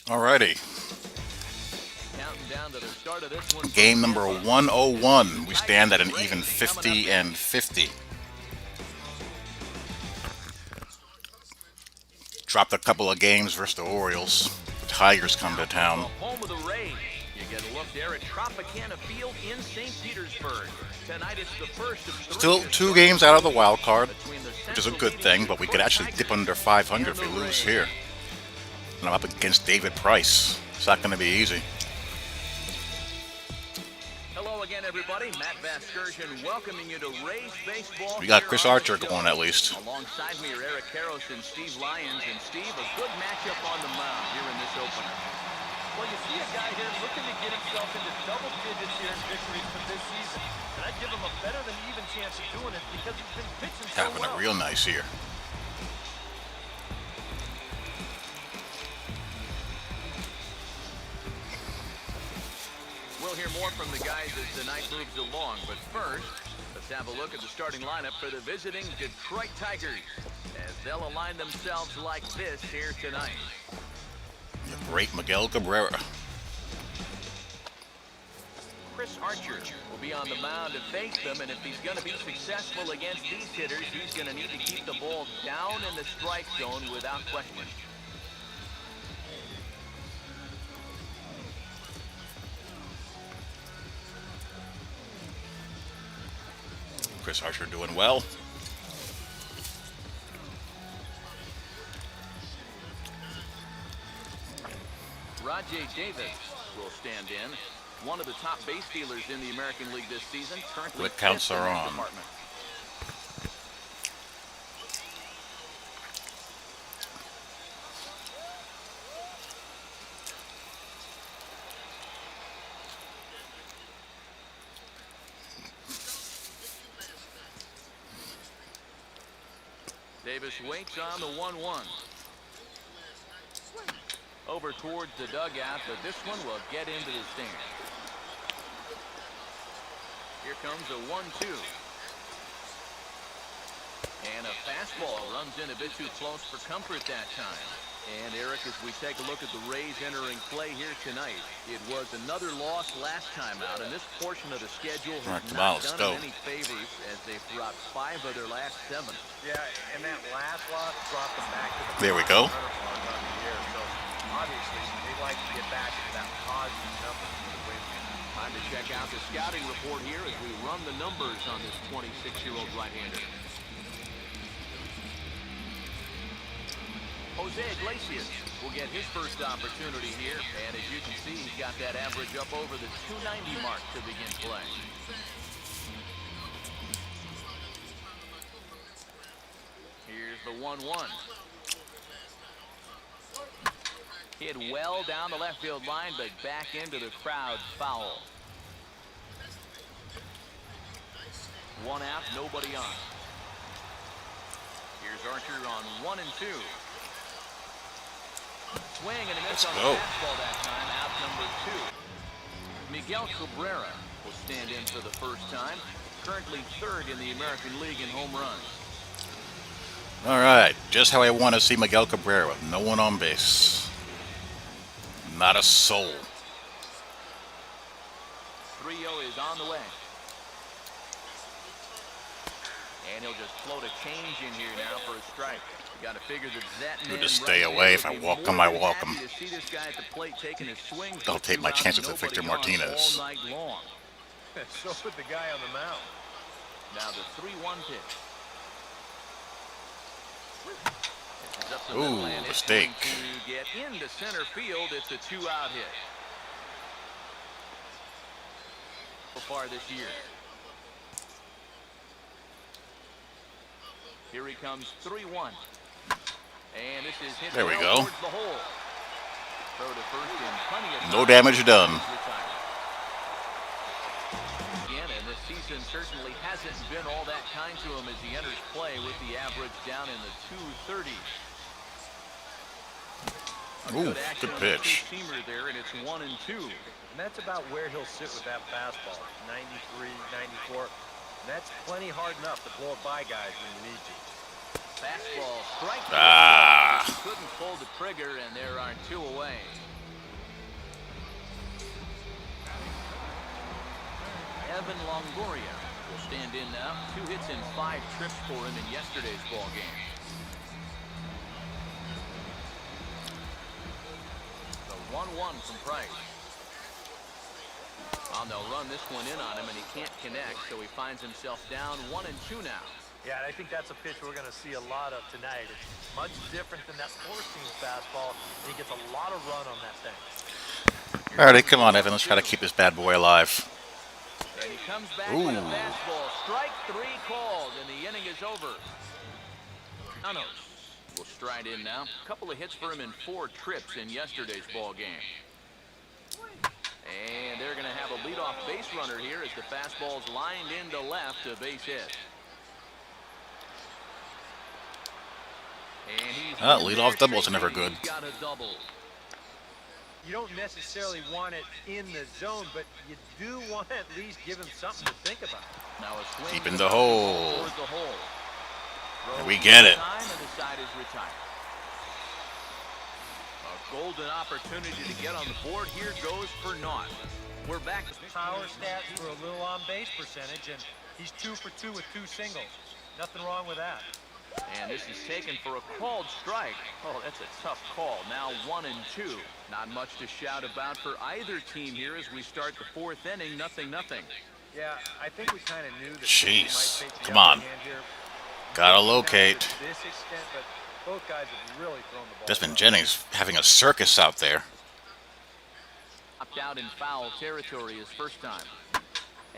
Alrighty. Counting down to the start of this one. Game number 101. We stand at an even 50 and 50. Dropped a couple of games versus the Orioles. The Tigers come to town. Home of the Rays. You get a look there at Tropicana Field in St. Petersburg. Tonight it's the first of three. Still 2 games out of the wild card, which is a good thing, but we could actually dip under 500 if we lose here. And I'm up against David Price. It's not going to be easy. Hello again, everybody. Matt Vasgersian welcoming you to Rays Baseball. We got Chris Archer going at least. Alongside me are Eric Karros and Steve Lyons. And Steve, a good matchup on the mound here in this opener. Well, you see a guy here looking to get himself into double digits here in victories for this season. And I'd give him a better than even chance of doing it because he's been pitching so Having well. a real nice year. We'll hear more from the guys as the night moves along. But first, let's have a look at the starting lineup for the visiting Detroit Tigers as they'll align themselves like this here tonight. The great Miguel Cabrera. Chris Archer will be on the mound to face them, and if he's going to be successful against these hitters, he's going to need to keep the ball down in the strike zone without question. Chris Archer doing well. Rajay Davis will stand in. One of the top base stealers in the American League this season. Currently What counts fifth in are that on? department. Davis waits on the 1-1. Over towards the dugout, but this one will get into the stand. Here comes a 1-2. And a fastball runs in a bit too close for comfort that time. And Eric, as we take a look at the Rays entering play here tonight, it was another loss last time out, and this portion of the schedule has not done them any favors as they've dropped 5 of their last 7. Yeah, and that last loss brought them back to the There we go. So obviously, they'd like to get back to that positive number for the win. Time to check out the scouting report here as we run the numbers on this 26-year-old right-hander. Jose Iglesias will get his first opportunity here, and as you can see, he's got that average up over the 290 mark to begin play. Here's the 1-1. Hit well down the left field line, but back into the crowd foul. 1 out, nobody on. Here's Archer on 1 and 2. Swing and a miss on the fastball that time, out number 2. Miguel Cabrera will stand in for the first time, currently 3rd in the American League in home runs. All right, just how I want to see Miguel Cabrera with no one on base. Not a soul. 3-0 is on the way. And he'll just float a change in here now for a strike. You got to figure that We'll just stay away. If I walk him, I walk him. I'll take my chances with Victor Martinez. So would the guy on the mound. Now the 3-1 pitch. Ooh, mistake. To get into center field, it's a 2-out hit. So far this year. Here he comes, 3-1. And this is hit. There we go. Towards the hole. Throw to first in plenty of No damage done. Again, and this season certainly hasn't been all that kind to him as he enters play with the average down in the 230s. Ooh, good pitch. There, and it's 1 and 2. And that's about where he'll sit with that fastball. 93, 94. And that's plenty hard enough to blow it by guys when you need to. Fastball strike. Ah. Couldn't pull the trigger, and there are 2 away. Evan Longoria will stand in now. 2 hits and 5 trips for him in yesterday's ball game. The 1-1 from Price. Well, they'll run this one in on him, and he can't connect, so he finds himself down 1-2 now. Yeah, and I think that's a pitch we're going to see a lot of tonight. It's much different than that four-seam fastball, and he gets a lot of run on that thing. Alrighty, come on, Evan. Let's try to keep this bad boy alive. And he comes back with a fastball. Strike 3 called, and the inning is over. Llanos will stride in now. A couple of hits for him in 4 trips in yesterday's ball game. And they're going to have a leadoff base runner here as the fastball's lined into left, a base hit. And he's leadoff doubles are never good. He's got a double. You don't necessarily want it in the zone, but you do want to at least give him something to think about. Now a swing Deep in the hole. towards the hole. We get it. Time and the side is retired. A golden opportunity to get on the board. Here goes for naught. We're back. Power stats for a little on-base percentage, and he's 2 for 2 with 2 singles. Nothing wrong with that. And this is taken for a called strike. Oh, that's a tough call. Now 1-2. Not much to shout about for either team here as we start the 4th inning. 0-0. Yeah, I think we kind of knew that. Jeez. Come on. Gotta locate. To this extent, but both guys have really thrown the ball. Desmond Jennings having a circus out there. Popped out in foul territory his first time.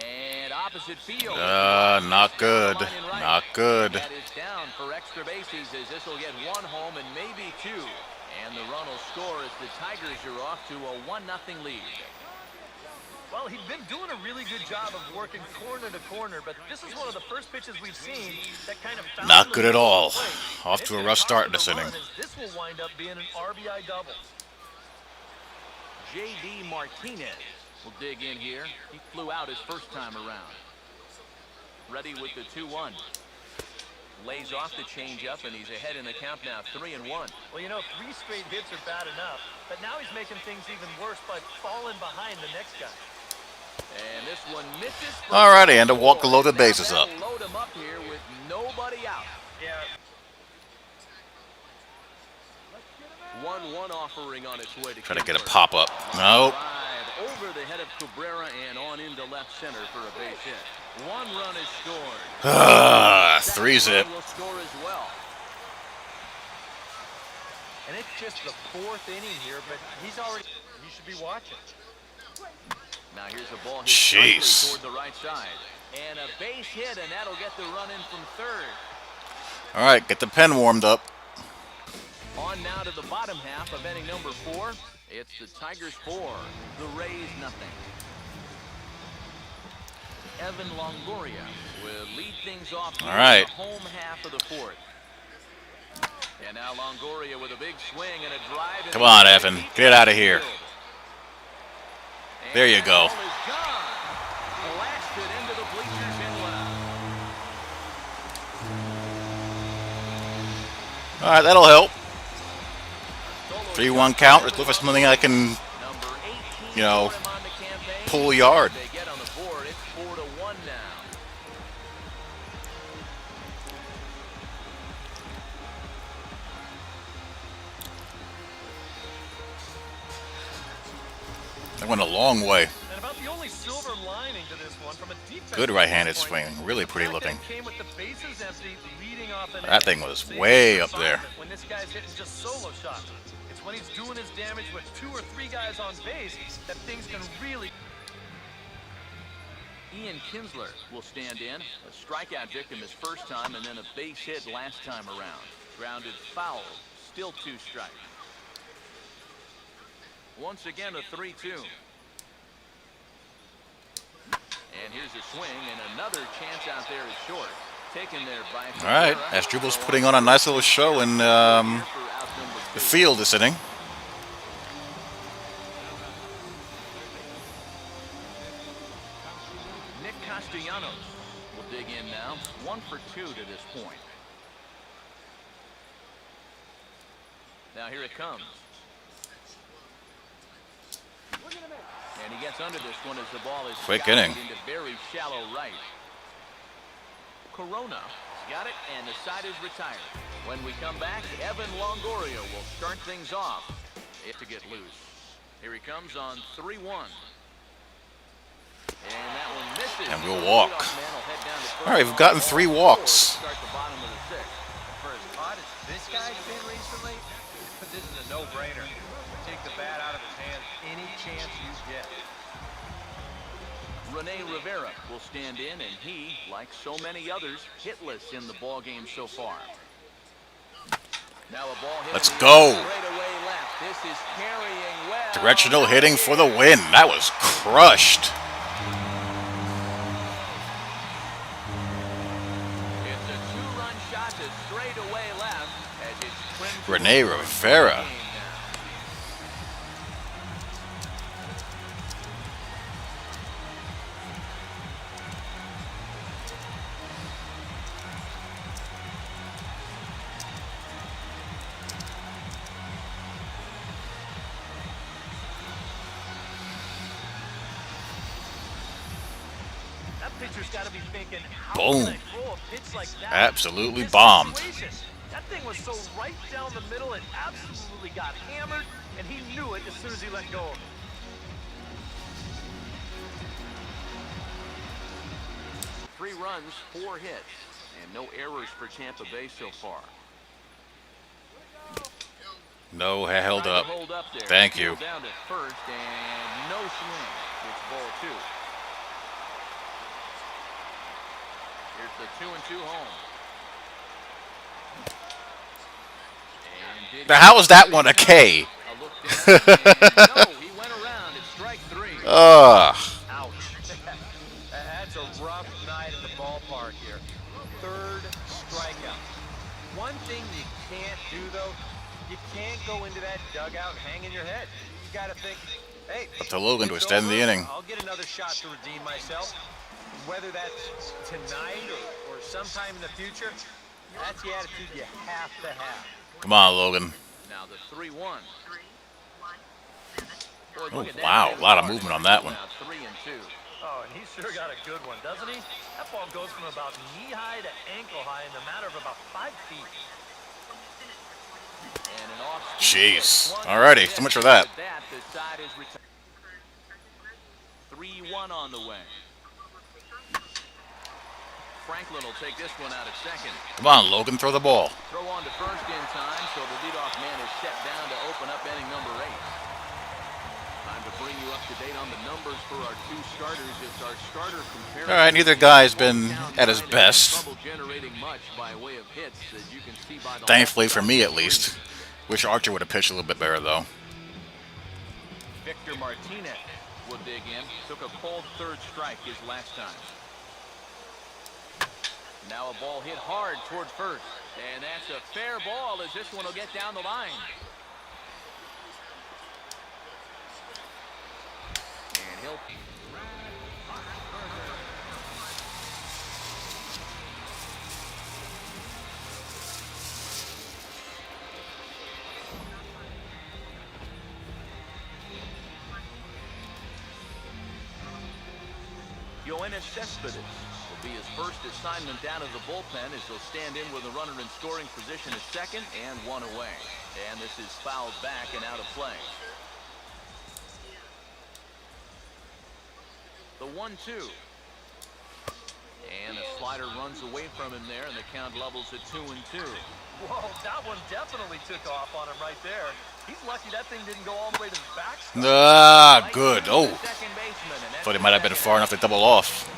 And opposite field. Not good. Not good. That is down for extra bases as this will get 1 home and maybe 2. And the run will score as the Tigers are off to a 1-0 lead. Well, he's been doing a really good job of working corner to corner, but this is one of the first pitches we've seen that kind of found Not good at all. plate. Off to a rough start in this inning. This will wind up being an RBI double. J.D. Martinez will dig in here. He flew out his first time around. Ready with the 2-1. Lays off the changeup, and he's ahead in the count now, 3-1. Well, you know, 3 straight hits are bad enough, but now he's making things even worse by falling behind the next guy. And this one misses. Alrighty, and to walk the loaded bases up. Load him up here with nobody out. Yeah. 1-1 offering on its way to Try to get a Kinsler. pop up. Nope. Drive over the head of Cabrera and on into left center for a base hit. 1 run is scored. 3-zip. Will score as well. And it's just the 4th inning here, but he's already, he should be watching. Now here's a ball hit Jeez. slightly toward the right side. And a base hit, and that'll get the run in from third. All right, get the pen warmed up. On now to the bottom half of inning number 4. It's the Tigers 4, the Rays 0. Evan Longoria will lead things off here All right. in the home half of the 4th. And now Longoria with a big swing and a drive. Come on, Evan. Get out of here. There you go. Ball is gone. Blasted into the bleachers in left. All right, that'll help. 3-1 count. Let's look for something I can, Number 18 you know, for him on the campaign. pull a yard. They get on the board. It's 4-1 now. That went a long way. And about the only silver lining to this one from a defensive Good right-handed standpoint, swing. Really pretty the fact that looking. it came with the bases empty, leading off an That thing was way up there. When this guy's hitting just solo shots, it's when he's doing his damage with 2 or 3 guys on base that things can really. Ian Kinsler will stand in. A strikeout victim his first time and then a base hit last time around. Grounded foul. Still 2 strikes. Once again a 3-2. And here's a swing and another chance out there is short. Taken there by All right, Asdrubal's putting on a nice little show in the field this inning. Nick Castellanos will dig in now. 1 for 2 to this point. Now here it comes. And he gets under this one as the ball is Quick skied inning. into very shallow right. Corona got it, and the side is retired. When we come back, Evan Longoria will start things off. If to get loose. Here he comes on 3-1. And that one misses. And we'll walk. Leadoff man will head down to first. All right, we've gotten 3 walks. Start the bottom of the sixth. For as hot as this guy's been recently, this is a no-brainer. Take the bat out of his hands any chance you get. Rene Rivera will stand in, and he, like so many others, hitless in the ball game so far. Now a ball hit Let's in the go. air, straightaway left. This is carrying well. Directional hitting for the win. That was crushed. It's a 2-run shot to straightaway left as it's trimmed to Rene a Rivera. game now. That pitcher's got to be thinking, how Boom. can I throw a pitch like that? Absolutely in this bombed. situation? That thing was so right down the middle, it absolutely got hammered, and he knew it as soon as he let go of it. Three runs, 4 hits, and no errors for Tampa Bay so far. No, held Trying up. to hold up there. Thank you. Field down to first, and no swing. It's ball 2. Here's the 2-2 home. And did Now, how was that one a K? a look down, and no, he went around. It's strike 3. Ugh. Ouch. That's a rough night at the ballpark here. 3rd strikeout. One thing you can't do, though, you can't go into that dugout hanging your head. You got to think, hey, Up to Logan to it's extend the over. inning. I'll get another shot to redeem myself. Whether that's tonight or sometime in the future, that's the attitude you have to have. Come on, Logan. Now the 3-1. Boy, Oh, look at that. wow, a lot of movement on that one. Now 3-2. Oh, and he sure got a good one, doesn't he? That ball goes from about knee-high to ankle-high in the matter of about 5 feet. And an off Jeez. Alrighty, so much for that. The side is 3-1 on the way. Franklin will take this one out at second. Come on, Logan, throw the ball. Throw on to first in time, so the leadoff man is set down to open up inning number 8. Time to bring you up to date on the numbers for our 2 starters. It's our starter comparison. All right, neither guy's been at his best. Trouble generating much by way of hits, as you can see by the Thankfully for me, at least. Wish Archer would have pitched a little bit better, though. Victor Martinez will dig in. Took a cold 3rd strike his last time. Now a ball hit hard toward first. And that's a fair ball as this one will get down the line. And he'll... Yoenis Cespedes will be his first assignment down of the bullpen as he'll stand in with a runner in scoring position at second and 1 away. And this is fouled back and out of play. The 1-2. And a slider runs away from him there, and the count levels at 2-2. Whoa, that one definitely took off on him right there. He's lucky that thing didn't go all the way to the backstop. Ah, good. Oh, Second baseman, and that's thought he might have been far enough to double off.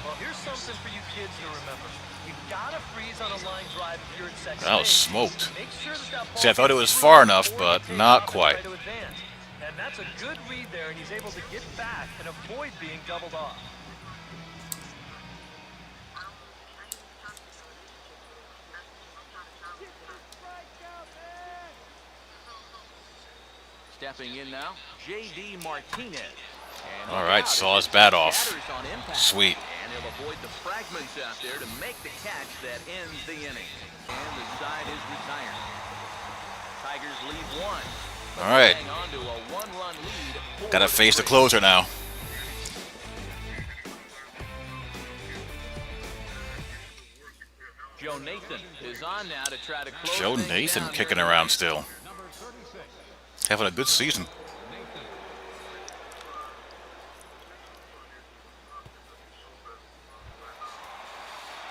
Well, here's something for you kids to remember. You gotta freeze on a line drive if you're at second That was base. smoked. Make sure that ball See, I thought it was gets far through enough, before but it takes not off and quite. try to advance. And that's a good read there, and he's able to get back and avoid being doubled off. stepping in now, J.D. Martinez. And All right, saw his bat off. Sweet. And he'll avoid the fragments out there to make the catch that ends the inning. And the side is retired. Tigers lead 1. but All right. hang on to a one-run lead. Gotta face the closer now. Joe Nathan is on now to try to close Joe things Nathan down kicking here. around still. Having a good season.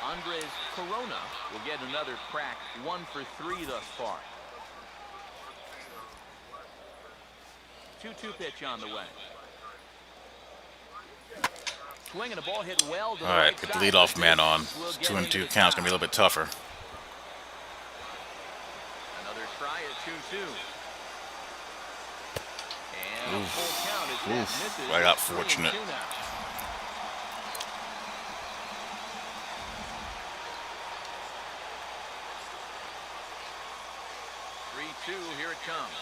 Andres Corona will get another crack, 1 for 3 thus far. 2-2 pitch on the way. Swinging a ball hit well to the All right, right get the side. leadoff man on. Will It's get 2-2 into count's gonna be a the little bit tougher. Another try at 2-2. And a full count as that Oof, misses. I got It's fortunate. 3-2 now. Here it comes.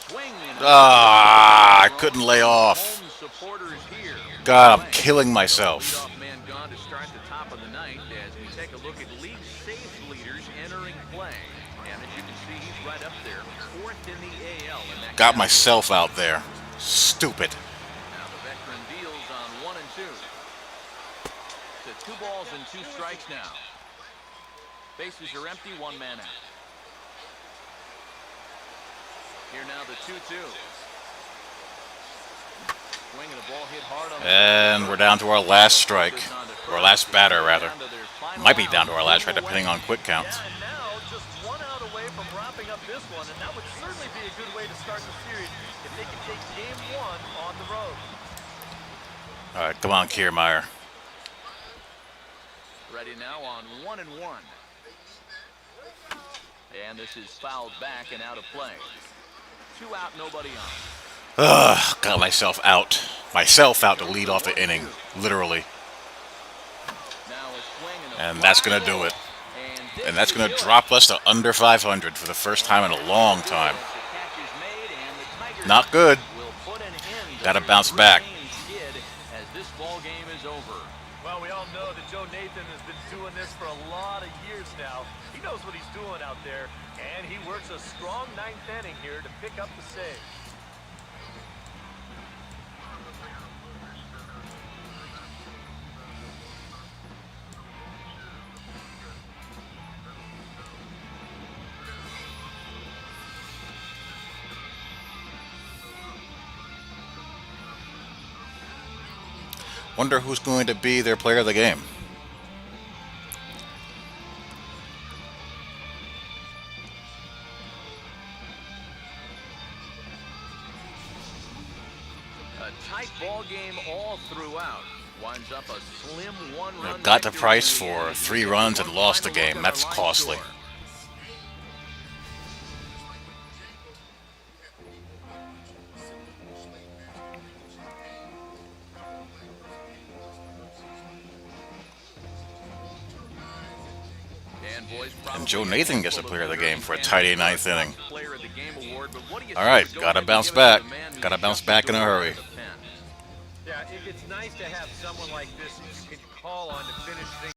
Swing and a Ah, I couldn't lay off. home supporters here. God, I'm killing myself. Leadoff man gone to start the top of the ninth as we take a look at league saves leaders entering play. And as you can see, he's right up there, 4th in the AL. In that Got category. myself out there. Stupid. Now the veteran deals on 1 and 2. To 2 balls and 2 strikes now. Bases are empty, 1 man out. Here now the 2-2. Swinging a ball hit hard on the And we're down to our last strike. Or last batter, rather. Might be down to our last strike, depending on quick counts. Yeah, and now just 1 out away from wrapping up this one, and that would certainly be a good way to start the series if they can take game 1 on the road. All right, come on, Kiermaier. Ready now on 1 and 1. And this is fouled back and out of play. 2 out, nobody on. Ugh, got myself out. Myself out to lead off the inning, literally. Now a swing and a And that's gonna do it. And that's gonna drop us to under 500 for the first time in a long time. Not good. Gotta bounce back. As this ball game is over. Well, we all know that Joe Nathan has been doing this for a lot of years now. He knows what he's doing out there, and he works a strong 9th inning here to pick up the save. Wonder who's going to be their player of the game. A tight ball game all throughout. Winds up a slim 1-run. Got the victory price in the end. for 3 runs and lost the Final look game. at That's our line costly. score. And Joe Nathan gets the player of the game for a tight 9th inning. All All right, gotta bounce back. Gotta bounce back in a hurry. Yeah, it's nice to have someone like this